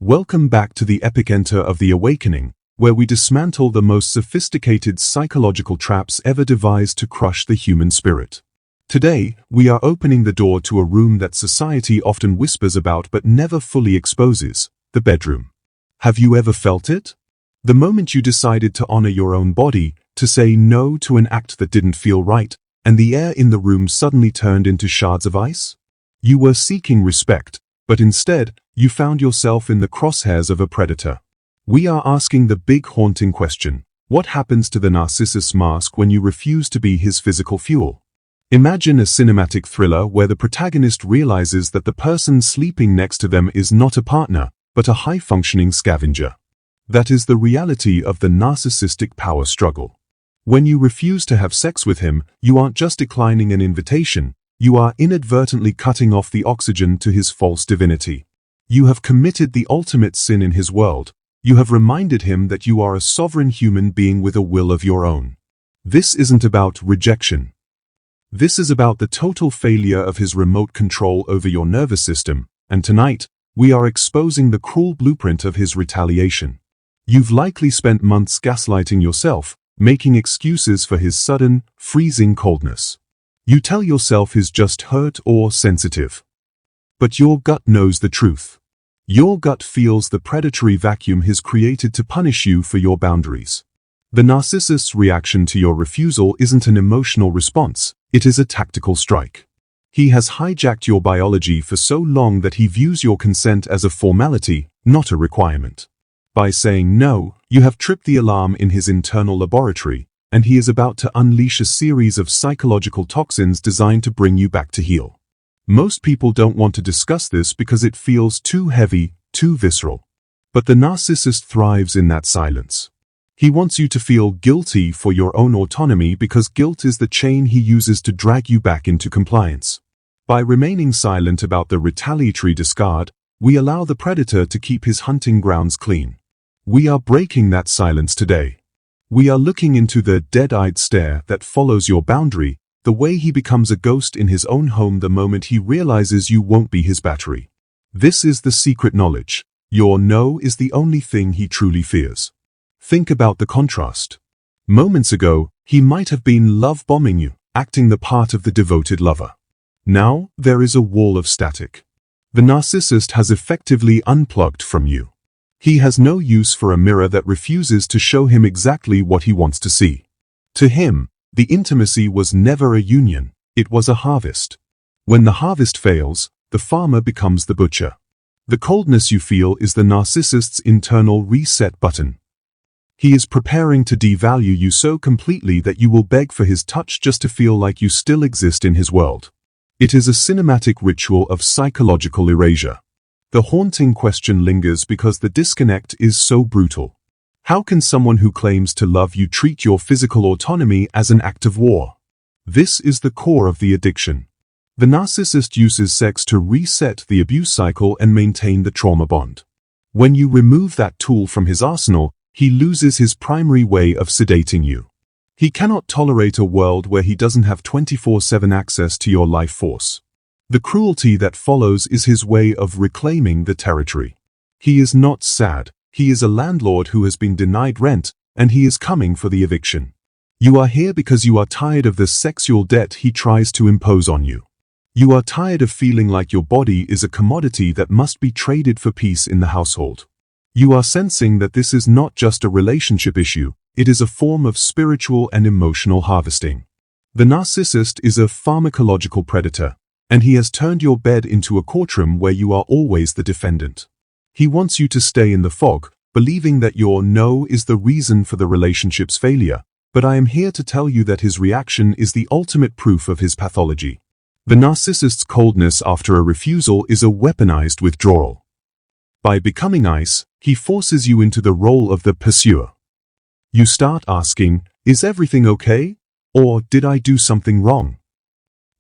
Welcome back to the epicenter of the awakening, where we dismantle the most sophisticated psychological traps ever devised to crush the human spirit. Today, we are opening the door to a room that society often whispers about but never fully exposes, the bedroom. Have you ever felt it? The moment you decided to honor your own body, to say no to an act that didn't feel right, and the air in the room suddenly turned into shards of ice? You were seeking respect, but instead, you found yourself in the crosshairs of a predator. We are asking the big haunting question: what happens to the narcissist's mask when you refuse to be his physical fuel? Imagine a cinematic thriller where the protagonist realizes that the person sleeping next to them is not a partner, but a high-functioning scavenger. That is the reality of the narcissistic power struggle. When you refuse to have sex with him, you aren't just declining an invitation, you are inadvertently cutting off the oxygen to his false divinity. You have committed the ultimate sin in his world. You have reminded him that you are a sovereign human being with a will of your own. This isn't about rejection. This is about the total failure of his remote control over your nervous system, and tonight, we are exposing the cruel blueprint of his retaliation. You've likely spent months gaslighting yourself, making excuses for his sudden, freezing coldness. You tell yourself he's just hurt or sensitive. But your gut knows the truth. Your gut feels the predatory vacuum he's created to punish you for your boundaries. The narcissist's reaction to your refusal isn't an emotional response, it is a tactical strike. He has hijacked your biology for so long that he views your consent as a formality, not a requirement. By saying no, you have tripped the alarm in his internal laboratory, and he is about to unleash a series of psychological toxins designed to bring you back to heel. Most people don't want to discuss this because it feels too heavy, too visceral. But the narcissist thrives in that silence. He wants you to feel guilty for your own autonomy because guilt is the chain he uses to drag you back into compliance. By remaining silent about the retaliatory discard, we allow the predator to keep his hunting grounds clean. We are breaking that silence today. We are looking into the dead-eyed stare that follows your boundary, the way he becomes a ghost in his own home the moment he realizes you won't be his battery. This is the secret knowledge. Your no is the only thing he truly fears. Think about the contrast. Moments ago, he might have been love-bombing you, acting the part of the devoted lover. Now, there is a wall of static. The narcissist has effectively unplugged from you. He has no use for a mirror that refuses to show him exactly what he wants to see. To him, the intimacy was never a union, it was a harvest. When the harvest fails, the farmer becomes the butcher. The coldness you feel is the narcissist's internal reset button. He is preparing to devalue you so completely that you will beg for his touch just to feel like you still exist in his world. It is a cinematic ritual of psychological erasure. The haunting question lingers because the disconnect is so brutal. How can someone who claims to love you treat your physical autonomy as an act of war? This is the core of the addiction. The narcissist uses sex to reset the abuse cycle and maintain the trauma bond. When you remove that tool from his arsenal, he loses his primary way of sedating you. He cannot tolerate a world where he doesn't have 24/7 access to your life force. The cruelty that follows is his way of reclaiming the territory. He is not sad. He is a landlord who has been denied rent, and he is coming for the eviction. You are here because you are tired of the sexual debt he tries to impose on you. You are tired of feeling like your body is a commodity that must be traded for peace in the household. You are sensing that this is not just a relationship issue, it is a form of spiritual and emotional harvesting. The narcissist is a pharmacological predator, and he has turned your bed into a courtroom where you are always the defendant. He wants you to stay in the fog, believing that your no is the reason for the relationship's failure, but I am here to tell you that his reaction is the ultimate proof of his pathology. The narcissist's coldness after a refusal is a weaponized withdrawal. By becoming ice, he forces you into the role of the pursuer. You start asking, "Is everything okay?" Or "Did I do something wrong?"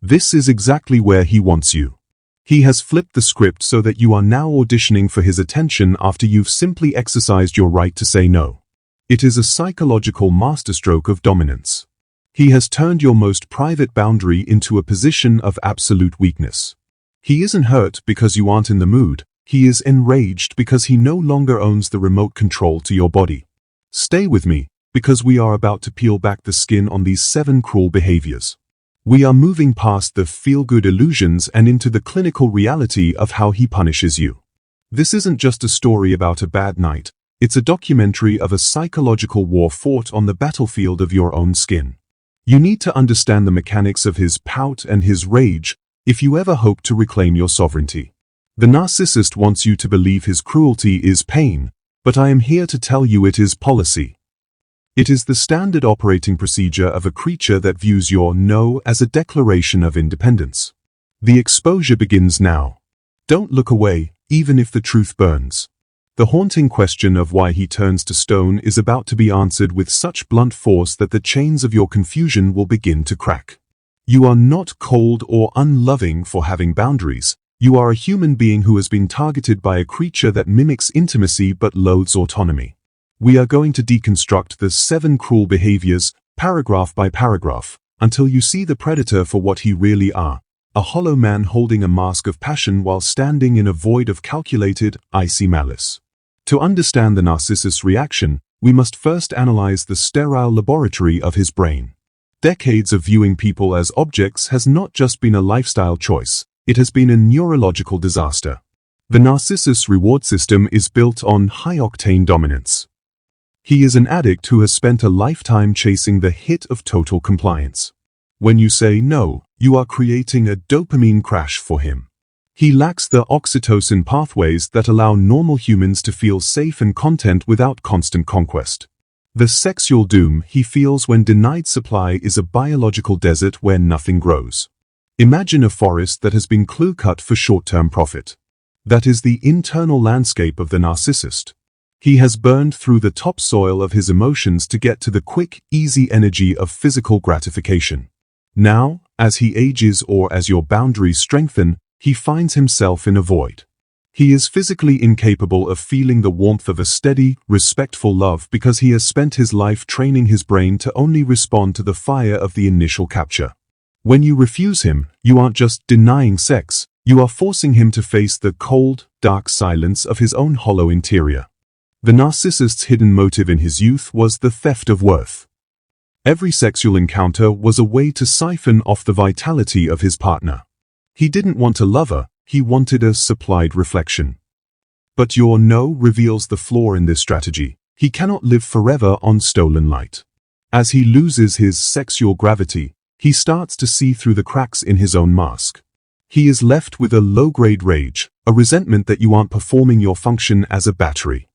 This is exactly where he wants you. He has flipped the script so that you are now auditioning for his attention after you've simply exercised your right to say no. It is a psychological masterstroke of dominance. He has turned your most private boundary into a position of absolute weakness. He isn't hurt because you aren't in the mood, He is enraged because he no longer owns the remote control to your body. Stay with me, because we are about to peel back the skin on these 7 cruel behaviors. We are moving past the feel-good illusions and into the clinical reality of how he punishes you. This isn't just a story about a bad night. It's a documentary of a psychological war fought on the battlefield of your own skin. You need to understand the mechanics of his pout and his rage if you ever hope to reclaim your sovereignty. The narcissist wants you to believe his cruelty is pain, but I am here to tell you it is policy. It is the standard operating procedure of a creature that views your no as a declaration of independence. The exposure begins now. Don't look away, even if the truth burns. The haunting question of why he turns to stone is about to be answered with such blunt force that the chains of your confusion will begin to crack. You are not cold or unloving for having boundaries. You are a human being who has been targeted by a creature that mimics intimacy but loathes autonomy. We are going to deconstruct the 7 cruel behaviors, paragraph by paragraph, until you see the predator for what he really are. A hollow man holding a mask of passion while standing in a void of calculated, icy malice. To understand the narcissist's reaction, we must first analyze the sterile laboratory of his brain. Decades of viewing people as objects has not just been a lifestyle choice, it has been a neurological disaster. The narcissist's reward system is built on high-octane dominance. He is an addict who has spent a lifetime chasing the hit of total compliance. When you say no, you are creating a dopamine crash for him. He lacks the oxytocin pathways that allow normal humans to feel safe and content without constant conquest. The sexual doom he feels when denied supply is a biological desert where nothing grows. Imagine a forest that has been clear-cut for short-term profit. That is the internal landscape of the narcissist. He has burned through the topsoil of his emotions to get to the quick, easy energy of physical gratification. Now, as he ages or as your boundaries strengthen, he finds himself in a void. He is physically incapable of feeling the warmth of a steady, respectful love because he has spent his life training his brain to only respond to the fire of the initial capture. When you refuse him, you aren't just denying sex, you are forcing him to face the cold, dark silence of his own hollow interior. The narcissist's hidden motive in his youth was the theft of worth. Every sexual encounter was a way to siphon off the vitality of his partner. He didn't want a lover, he wanted a supplied reflection. But your no reveals the flaw in this strategy. He cannot live forever on stolen light. As he loses his sexual gravity, he starts to see through the cracks in his own mask. He is left with a low-grade rage, a resentment that you aren't performing your function as a battery.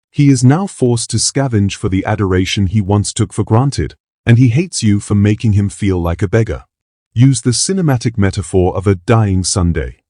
He is now forced to scavenge for the adoration he once took for granted, and he hates you for making him feel like a beggar. Use the cinematic metaphor of a dying Sunday.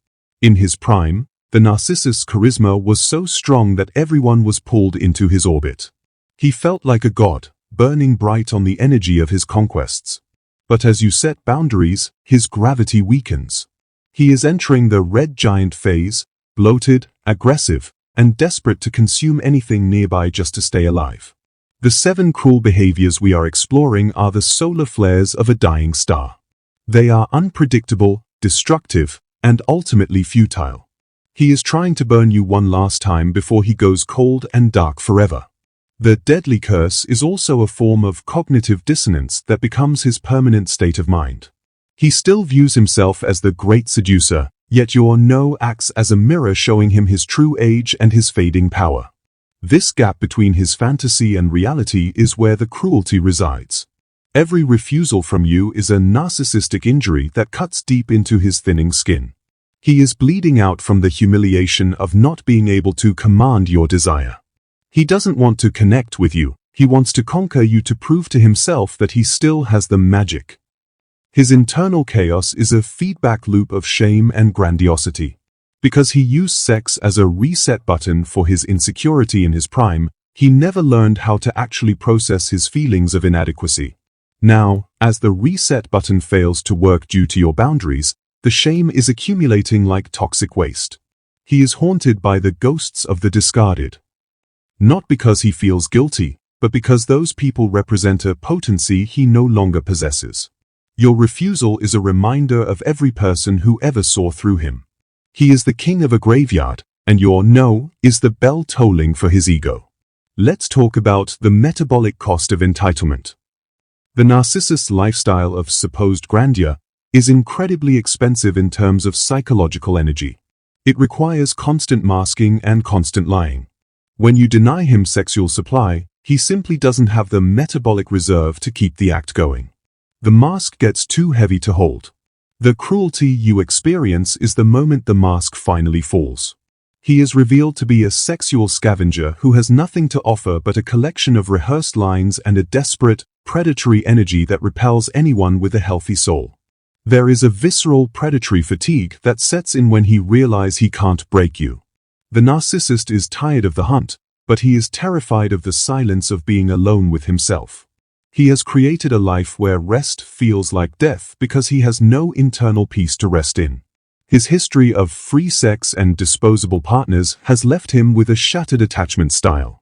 In his prime, the narcissist's charisma was so strong that everyone was pulled into his orbit. He felt like a god, burning bright on the energy of his conquests. But as you set boundaries, his gravity weakens. He is entering the red giant phase, bloated, aggressive, and desperate to consume anything nearby just to stay alive. The 7 cruel behaviors we are exploring are the solar flares of a dying star. They are unpredictable, destructive, and ultimately futile. He is trying to burn you one last time before he goes cold and dark forever. The deadly curse is also a form of cognitive dissonance that becomes his permanent state of mind. He still views himself as the great seducer, yet your no acts as a mirror showing him his true age and his fading power. This gap between his fantasy and reality is where the cruelty resides. Every refusal from you is a narcissistic injury that cuts deep into his thinning skin. He is bleeding out from the humiliation of not being able to command your desire. He doesn't want to connect with you, he wants to conquer you to prove to himself that he still has the magic. His internal chaos is a feedback loop of shame and grandiosity. Because he used sex as a reset button for his insecurity in his prime, he never learned how to actually process his feelings of inadequacy. Now, as the reset button fails to work due to your boundaries, the shame is accumulating like toxic waste. He is haunted by the ghosts of the discarded. Not because he feels guilty, but because those people represent a potency he no longer possesses. Your refusal is a reminder of every person who ever saw through him. He is the king of a graveyard, and your no is the bell tolling for his ego. Let's talk about the metabolic cost of entitlement. The narcissist's lifestyle of supposed grandeur is incredibly expensive in terms of psychological energy. It requires constant masking and constant lying. When you deny him sexual supply, he simply doesn't have the metabolic reserve to keep the act going. The mask gets too heavy to hold. The cruelty you experience is the moment the mask finally falls. He is revealed to be a sexual scavenger who has nothing to offer but a collection of rehearsed lines and a desperate, predatory energy that repels anyone with a healthy soul. There is a visceral predatory fatigue that sets in when he realizes he can't break you. The narcissist is tired of the hunt, but he is terrified of the silence of being alone with himself. He has created a life where rest feels like death because he has no internal peace to rest in. His history of free sex and disposable partners has left him with a shattered attachment style.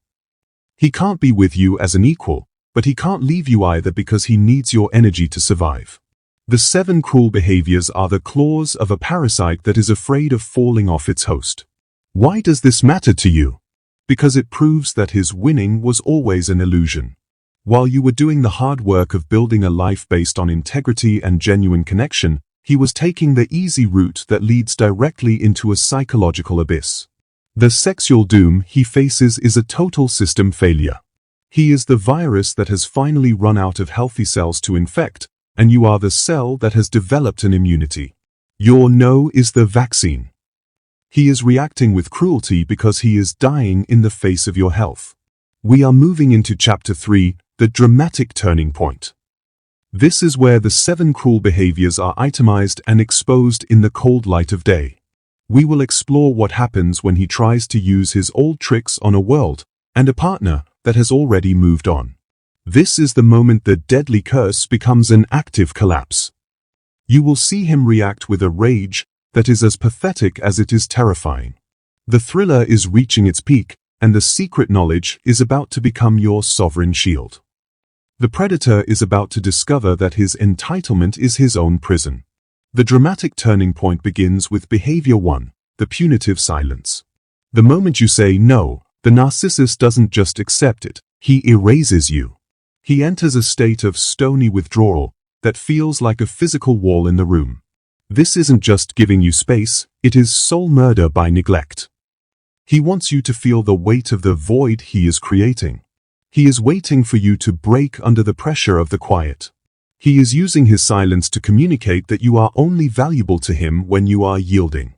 He can't be with you as an equal, but he can't leave you either because he needs your energy to survive. The 7 cruel behaviors are the claws of a parasite that is afraid of falling off its host. Why does this matter to you? Because it proves that his winning was always an illusion. While you were doing the hard work of building a life based on integrity and genuine connection, he was taking the easy route that leads directly into a psychological abyss. The sexual doom he faces is a total system failure. He is the virus that has finally run out of healthy cells to infect, and you are the cell that has developed an immunity. Your no is the vaccine. He is reacting with cruelty because he is dying in the face of your health. We are moving into Chapter 3, the dramatic turning point. This is where the 7 cruel behaviors are itemized and exposed in the cold light of day. We will explore what happens when he tries to use his old tricks on a world and a partner that has already moved on. This is the moment the deadly curse becomes an active collapse. You will see him react with a rage that is as pathetic as it is terrifying. The thriller is reaching its peak, and the secret knowledge is about to become your sovereign shield. The predator is about to discover that his entitlement is his own prison. The dramatic turning point begins with behavior 1, the punitive silence. The moment you say no, the narcissist doesn't just accept it, he erases you. He enters a state of stony withdrawal that feels like a physical wall in the room. This isn't just giving you space, it is soul murder by neglect. He wants you to feel the weight of the void he is creating. He is waiting for you to break under the pressure of the quiet. He is using his silence to communicate that you are only valuable to him when you are yielding.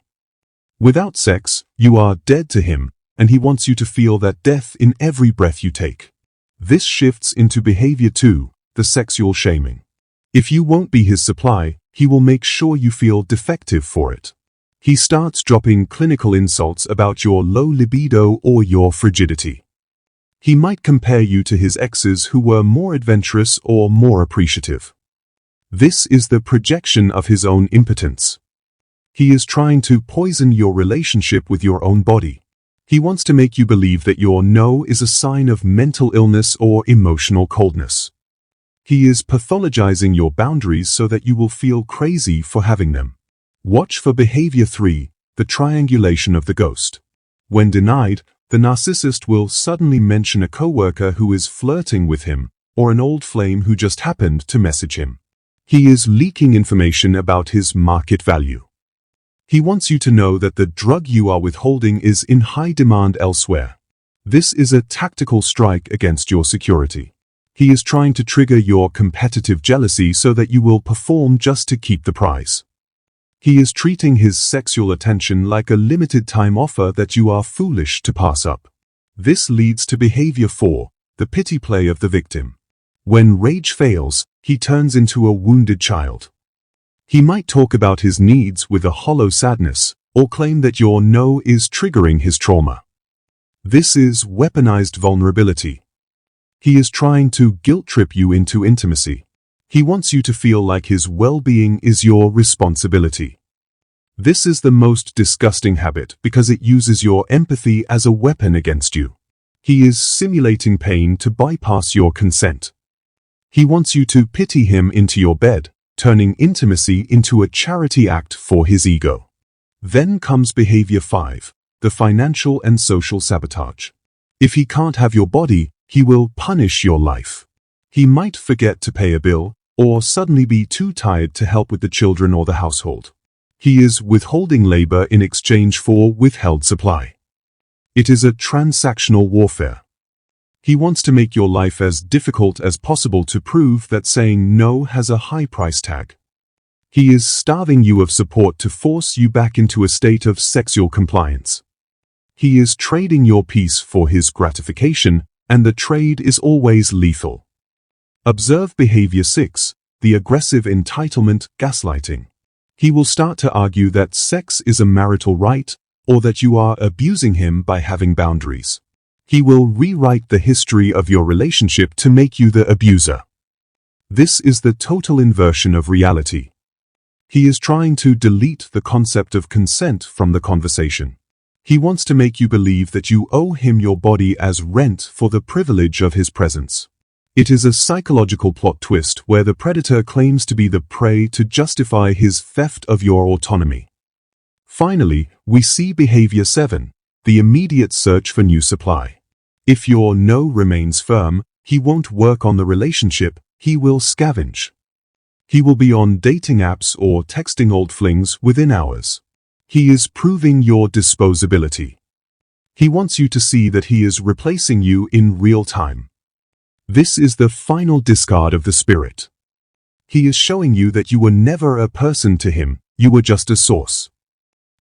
Without sex, you are dead to him, and he wants you to feel that death in every breath you take. This shifts into behavior 2, the sexual shaming. If you won't be his supply, he will make sure you feel defective for it. He starts dropping clinical insults about your low libido or your frigidity. He might compare you to his exes who were more adventurous or more appreciative. This is the projection of his own impotence. He is trying to poison your relationship with your own body. He wants to make you believe that your no is a sign of mental illness or emotional coldness. He is pathologizing your boundaries so that you will feel crazy for having them. Watch for behavior 3, the triangulation of the ghost. When denied, the narcissist will suddenly mention a coworker who is flirting with him, or an old flame who just happened to message him. He is leaking information about his market value. He wants you to know that the drug you are withholding is in high demand elsewhere. This is a tactical strike against your security. He is trying to trigger your competitive jealousy so that you will perform just to keep the prize. He is treating his sexual attention like a limited-time offer that you are foolish to pass up. This leads to behavior 4, the pity play of the victim. When rage fails, he turns into a wounded child. He might talk about his needs with a hollow sadness, or claim that your no is triggering his trauma. This is weaponized vulnerability. He is trying to guilt-trip you into intimacy. He wants you to feel like his well-being is your responsibility. This is the most disgusting habit because it uses your empathy as a weapon against you. He is simulating pain to bypass your consent. He wants you to pity him into your bed, turning intimacy into a charity act for his ego. Then comes behavior 5, the financial and social sabotage. If he can't have your body, he will punish your life. He might forget to pay a bill, or suddenly be too tired to help with the children or the household. He is withholding labor in exchange for withheld supply. It is a transactional warfare. He wants to make your life as difficult as possible to prove that saying no has a high price tag. He is starving you of support to force you back into a state of sexual compliance. He is trading your peace for his gratification, and the trade is always lethal. Observe behavior 6, the aggressive entitlement, gaslighting. He will start to argue that sex is a marital right, or that you are abusing him by having boundaries. He will rewrite the history of your relationship to make you the abuser. This is the total inversion of reality. He is trying to delete the concept of consent from the conversation. He wants to make you believe that you owe him your body as rent for the privilege of his presence. It is a psychological plot twist where the predator claims to be the prey to justify his theft of your autonomy. Finally, we see behavior 7, the immediate search for new supply. If your no remains firm, he won't work on the relationship, he will scavenge. He will be on dating apps or texting old flings within hours. He is proving your disposability. He wants you to see that he is replacing you in real time. This is the final discard of the spirit. He is showing you that you were never a person to him, you were just a source.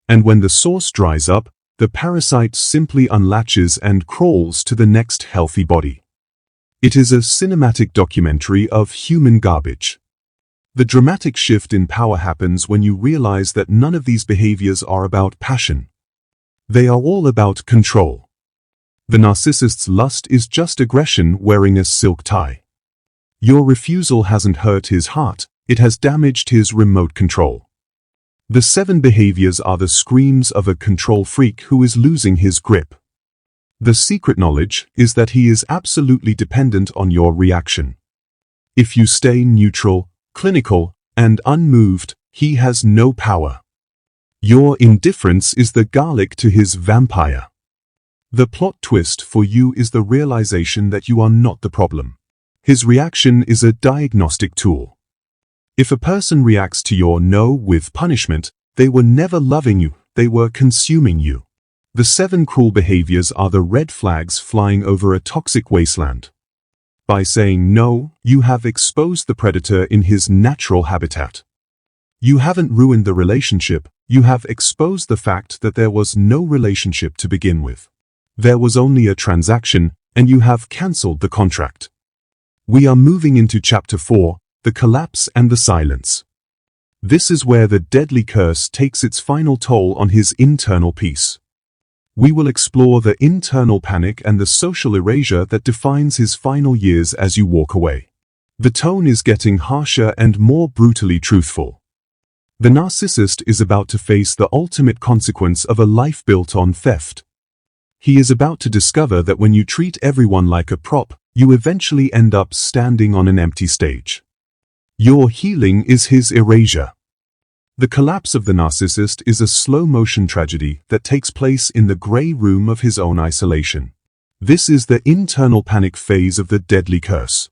And when the source dries up, the parasite simply unlatches and crawls to the next healthy body. It is a cinematic documentary of human garbage. The dramatic shift in power happens when you realize that none of these behaviors are about passion. They are all about control. The narcissist's lust is just aggression wearing a silk tie. Your refusal hasn't hurt his heart, it has damaged his remote control. The 7 behaviors are the screams of a control freak who is losing his grip. The secret knowledge is that he is absolutely dependent on your reaction. If you stay neutral, clinical, and unmoved, he has no power. Your indifference is the garlic to his vampire. The plot twist for you is the realization that you are not the problem. His reaction is a diagnostic tool. If a person reacts to your no with punishment, they were never loving you, they were consuming you. The 7 cruel behaviors are the red flags flying over a toxic wasteland. By saying no, you have exposed the predator in his natural habitat. You haven't ruined the relationship, you have exposed the fact that there was no relationship to begin with. There was only a transaction, and you have cancelled the contract. We are moving into Chapter 4, the collapse and the silence. This is where the deadly curse takes its final toll on his internal peace. We will explore the internal panic and the social erasure that defines his final years as you walk away. The tone is getting harsher and more brutally truthful. The narcissist is about to face the ultimate consequence of a life built on theft. He is about to discover that when you treat everyone like a prop, you eventually end up standing on an empty stage. Your healing is his erasure. The collapse of the narcissist is a slow-motion tragedy that takes place in the grey room of his own isolation. This is the internal panic phase of the deadly curse.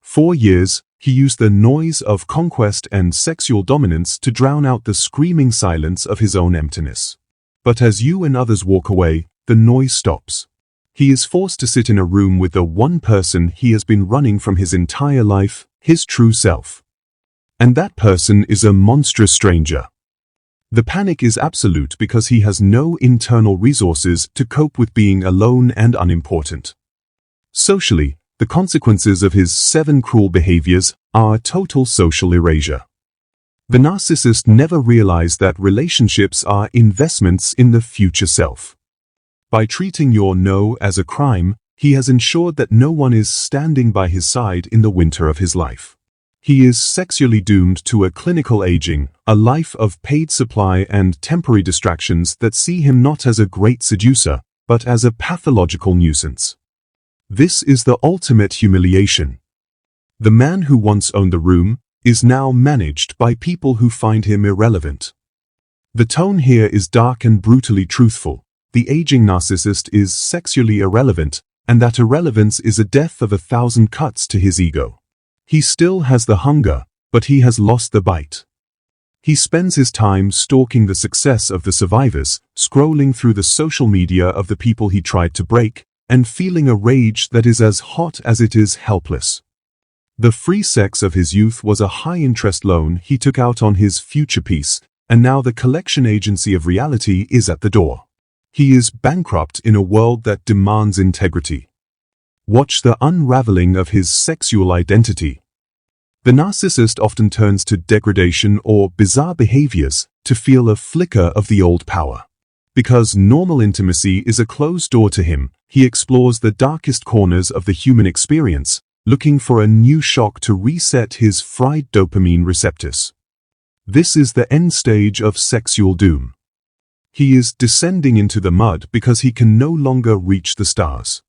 4 years, he used the noise of conquest and sexual dominance to drown out the screaming silence of his own emptiness. But as you and others walk away, the noise stops. He is forced to sit in a room with the one person he has been running from his entire life, his true self. And that person is a monstrous stranger. The panic is absolute because he has no internal resources to cope with being alone and unimportant. Socially, the consequences of his 7 cruel behaviors are total social erasure. The narcissist never realized that relationships are investments in the future self. By treating your no as a crime, he has ensured that no one is standing by his side in the winter of his life. He is sexually doomed to a clinical aging, a life of paid supply and temporary distractions that see him not as a great seducer, but as a pathological nuisance. This is the ultimate humiliation. The man who once owned the room is now managed by people who find him irrelevant. The tone here is dark and brutally truthful. the aging narcissist is sexually irrelevant, and that irrelevance is a death of 1,000 cuts to his ego. He still has the hunger, but he has lost the bite. He spends his time stalking the success of the survivors, scrolling through the social media of the people he tried to break, and feeling a rage that is as hot as it is helpless. The free sex of his youth was a high-interest loan he took out on his future peace, and now the collection agency of reality is at the door. He is bankrupt in a world that demands integrity. Watch the unraveling of his sexual identity. The narcissist often turns to degradation or bizarre behaviors to feel a flicker of the old power. Because normal intimacy is a closed door to him, he explores the darkest corners of the human experience, looking for a new shock to reset his fried dopamine receptors. This is the end stage of sexual doom. He is descending into the mud because he can no longer reach the stars.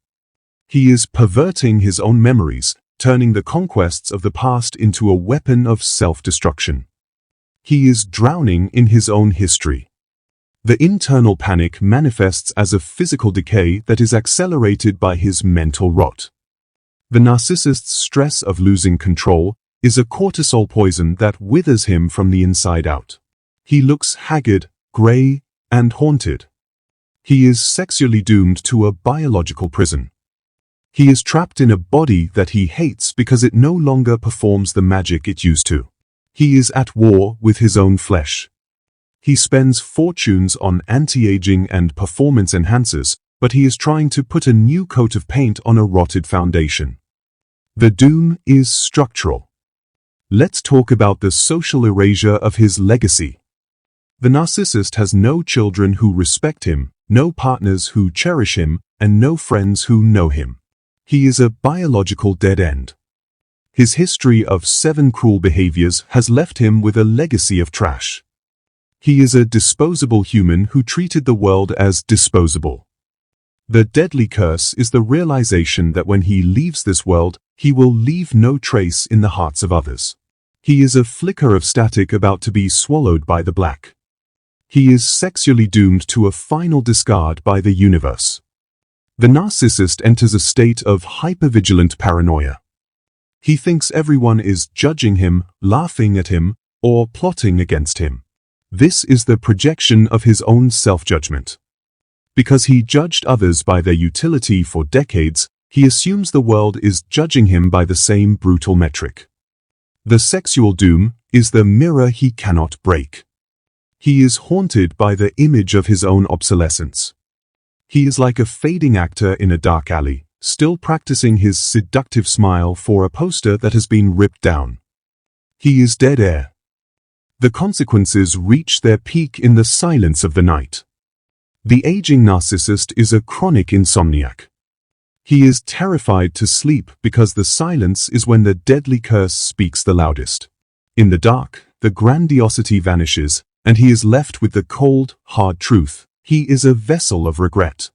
He is perverting his own memories, turning the conquests of the past into a weapon of self-destruction. He is drowning in his own history. The internal panic manifests as a physical decay that is accelerated by his mental rot. The narcissist's stress of losing control is a cortisol poison that withers him from the inside out. He looks haggard, gray, and haunted. He is sexually doomed to a biological prison. He is trapped in a body that he hates because it no longer performs the magic it used to. He is at war with his own flesh. He spends fortunes on anti-aging and performance enhancers, but he is trying to put a new coat of paint on a rotted foundation. The doom is structural. Let's talk about the social erasure of his legacy. The narcissist has no children who respect him, no partners who cherish him, and no friends who know him. He is a biological dead end. His history of 7 cruel behaviors has left him with a legacy of trash. He is a disposable human who treated the world as disposable. The deadly curse is the realization that when he leaves this world, he will leave no trace in the hearts of others. He is a flicker of static about to be swallowed by the black. He is sexually doomed to a final discard by the universe. The narcissist enters a state of hypervigilant paranoia. He thinks everyone is judging him, laughing at him, or plotting against him. This is the projection of his own self-judgment. Because he judged others by their utility for decades, he assumes the world is judging him by the same brutal metric. The sexual doom is the mirror he cannot break. He is haunted by the image of his own obsolescence. He is like a fading actor in a dark alley, still practicing his seductive smile for a poster that has been ripped down. He is dead air. The consequences reach their peak in the silence of the night. The aging narcissist is a chronic insomniac. He is terrified to sleep because the silence is when the deadly curse speaks the loudest. In the dark, the grandiosity vanishes, and he is left with the cold, hard truth. He is a vessel of regret.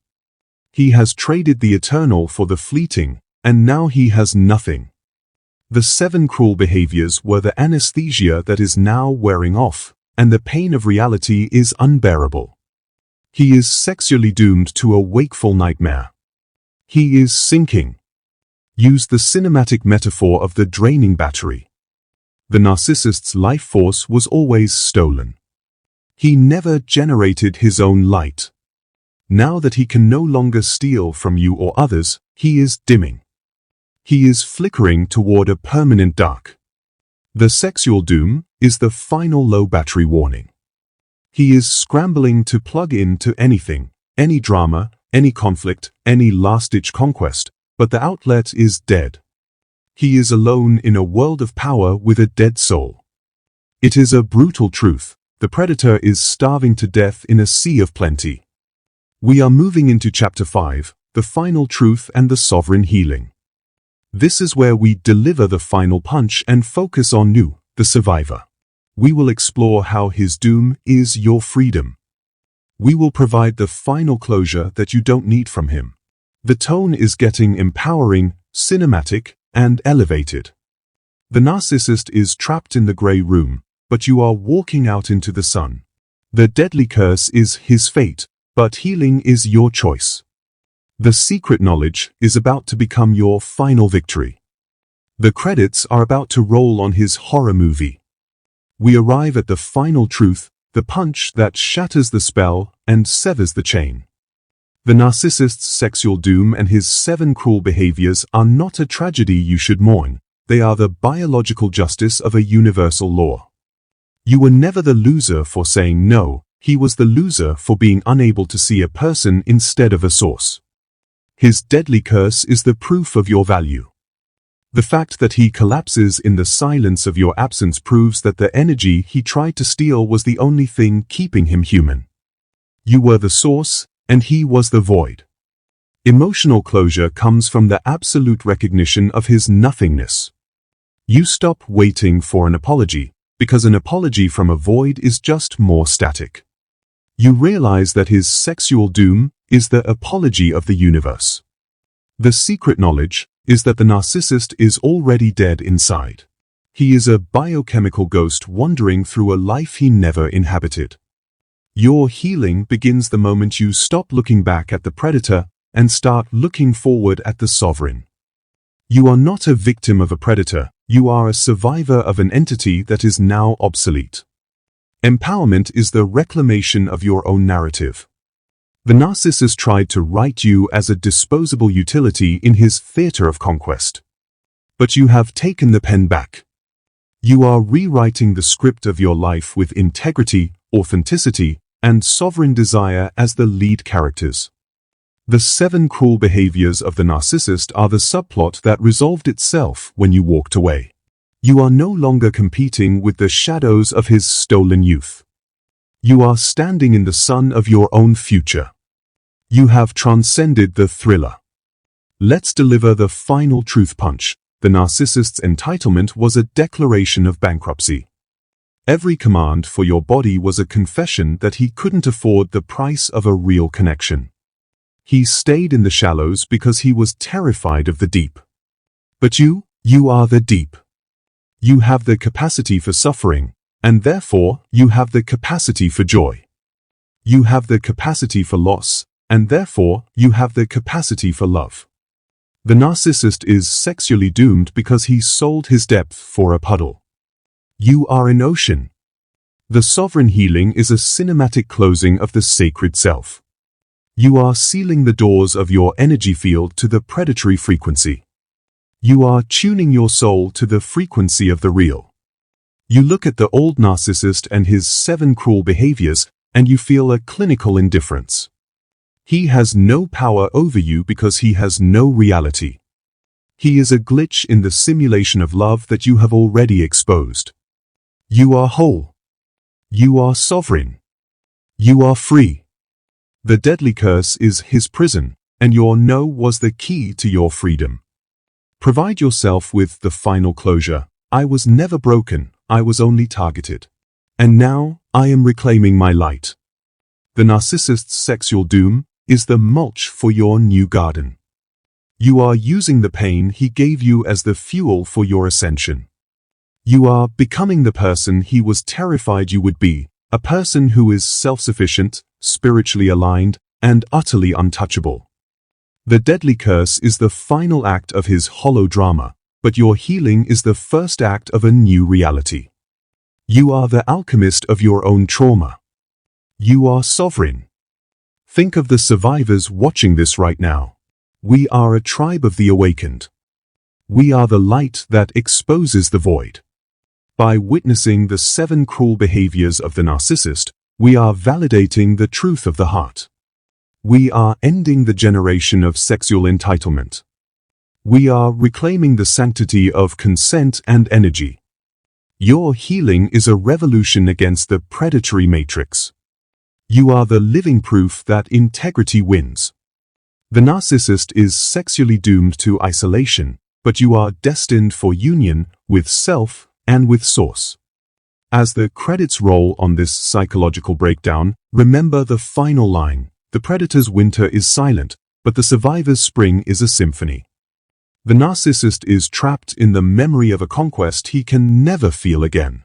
He has traded the eternal for the fleeting, and now he has nothing. The 7 cruel behaviors were the anesthesia that is now wearing off, and the pain of reality is unbearable. He is sexually doomed to a wakeful nightmare. He is sinking. Use the cinematic metaphor of the draining battery. The narcissist's life force was always stolen. He never generated his own light. Now that he can no longer steal from you or others, he is dimming. He is flickering toward a permanent dark. The sexual doom is the final low battery warning. He is scrambling to plug into anything, any drama, any conflict, any last-ditch conquest, but the outlet is dead. He is alone in a world of power with a dead soul. It is a brutal truth. The predator is starving to death in a sea of plenty. We are moving into Chapter 5, the final truth and the sovereign healing. This is where we deliver the final punch and focus on Nu, the survivor. We will explore how his doom is your freedom. We will provide the final closure that you don't need from him. The tone is getting empowering, cinematic, and elevated. The narcissist is trapped in the gray room, but you are walking out into the sun. The deadly curse is his fate, But healing is your choice. The secret knowledge is about to become your final victory. The credits are about to roll on his horror movie. We arrive at the final truth, the punch that shatters the spell and severs the chain. The narcissist's sexual doom and his 7 cruel behaviors are not a tragedy you should mourn. They are the biological justice of a universal law. You were never the loser for saying no, he was the loser for being unable to see a person instead of a source. His deadly curse is the proof of your value. The fact that he collapses in the silence of your absence proves that the energy he tried to steal was the only thing keeping him human. You were the source, and he was the void. Emotional closure comes from the absolute recognition of his nothingness. You stop waiting for an apology, because an apology from a void is just more static. You realize that his sexual doom is the apology of the universe. The secret knowledge is that the narcissist is already dead inside. He is a biochemical ghost wandering through a life he never inhabited. Your healing begins the moment you stop looking back at the predator and start looking forward at the sovereign. You are not a victim of a predator, you are a survivor of an entity that is now obsolete. Empowerment is the reclamation of your own narrative. The narcissist tried to write you as a disposable utility in his theater of conquest. But you have taken the pen back. You are rewriting the script of your life with integrity, authenticity, and sovereign desire as the lead characters. The 7 cruel behaviors of the narcissist are the subplot that resolved itself when you walked away. You are no longer competing with the shadows of his stolen youth. You are standing in the sun of your own future. You have transcended the thriller. Let's deliver the final truth punch. The narcissist's entitlement was a declaration of bankruptcy. Every command for your body was a confession that he couldn't afford the price of a real connection. He stayed in the shallows because he was terrified of the deep. But you are the deep. You have the capacity for suffering, and therefore you have the capacity for joy. You have the capacity for loss, and therefore you have the capacity for love. The narcissist is sexually doomed because he sold his depth for a puddle. You are an ocean. The sovereign healing is a cinematic closing of the sacred self. You are sealing the doors of your energy field to the predatory frequency. You are tuning your soul to the frequency of the real. You look at the old narcissist and his 7 cruel behaviors, and you feel a clinical indifference. He has no power over you because he has no reality. He is a glitch in the simulation of love that you have already exposed. You are whole. You are sovereign. You are free. The deadly curse is his prison, and your no was the key to your freedom. Provide yourself with the final closure. I was never broken, I was only targeted. And now, I am reclaiming my light. The narcissist's sexual doom is the mulch for your new garden. You are using the pain he gave you as the fuel for your ascension. You are becoming the person he was terrified you would be, a person who is self-sufficient, spiritually aligned, and utterly untouchable. The deadly curse is the final act of his hollow drama, but your healing is the first act of a new reality. You are the alchemist of your own trauma. You are sovereign. Think of the survivors watching this right now. We are a tribe of the awakened. We are the light that exposes the void. By witnessing the 7 cruel behaviors of the narcissist, we are validating the truth of the heart. We are ending the generation of sexual entitlement. We are reclaiming the sanctity of consent and energy. Your healing is a revolution against the predatory matrix. You are the living proof that integrity wins. The narcissist is sexually doomed to isolation, but you are destined for union with self and with source. As the credits roll on this psychological breakdown, remember the final line. The predator's winter is silent, but the survivor's spring is a symphony. The narcissist is trapped in the memory of a conquest he can never feel again.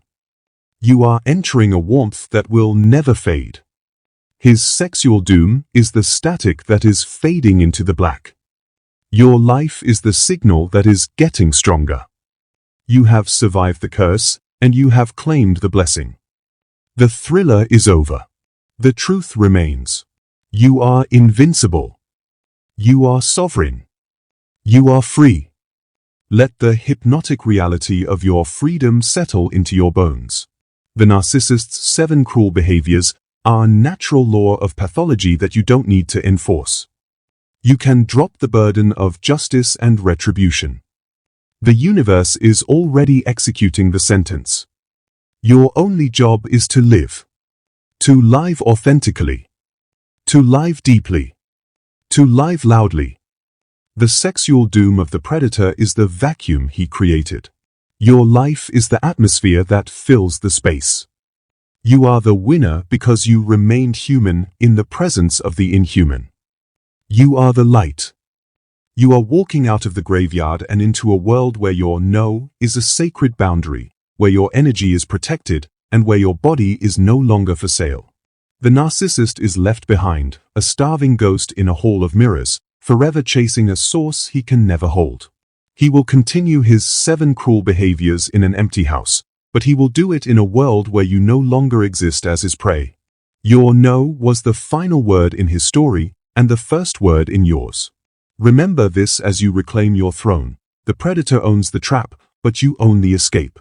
You are entering a warmth that will never fade. His sexual doom is the static that is fading into the black. Your life is the signal that is getting stronger. You have survived the curse, and you have claimed the blessing. The thriller is over. The truth remains. You are invincible. You are sovereign. You are free. Let the hypnotic reality of your freedom settle into your bones. The narcissist's 7 cruel behaviors are a natural law of pathology that you don't need to enforce. You can drop the burden of justice and retribution. The universe is already executing the sentence. Your only job is to live. To live authentically. To live deeply. To live loudly. The sexual doom of the predator is the vacuum he created. Your life is the atmosphere that fills the space. You are the winner because you remained human in the presence of the inhuman. You are the light. You are walking out of the graveyard and into a world where your no is a sacred boundary, where your energy is protected, and where your body is no longer for sale. The narcissist is left behind, a starving ghost in a hall of mirrors, forever chasing a source he can never hold. He will continue his 7 cruel behaviors in an empty house, but he will do it in a world where you no longer exist as his prey. Your no was the final word in his story, and the first word in yours. Remember this as you reclaim your throne. The predator owns the trap, but you own the escape.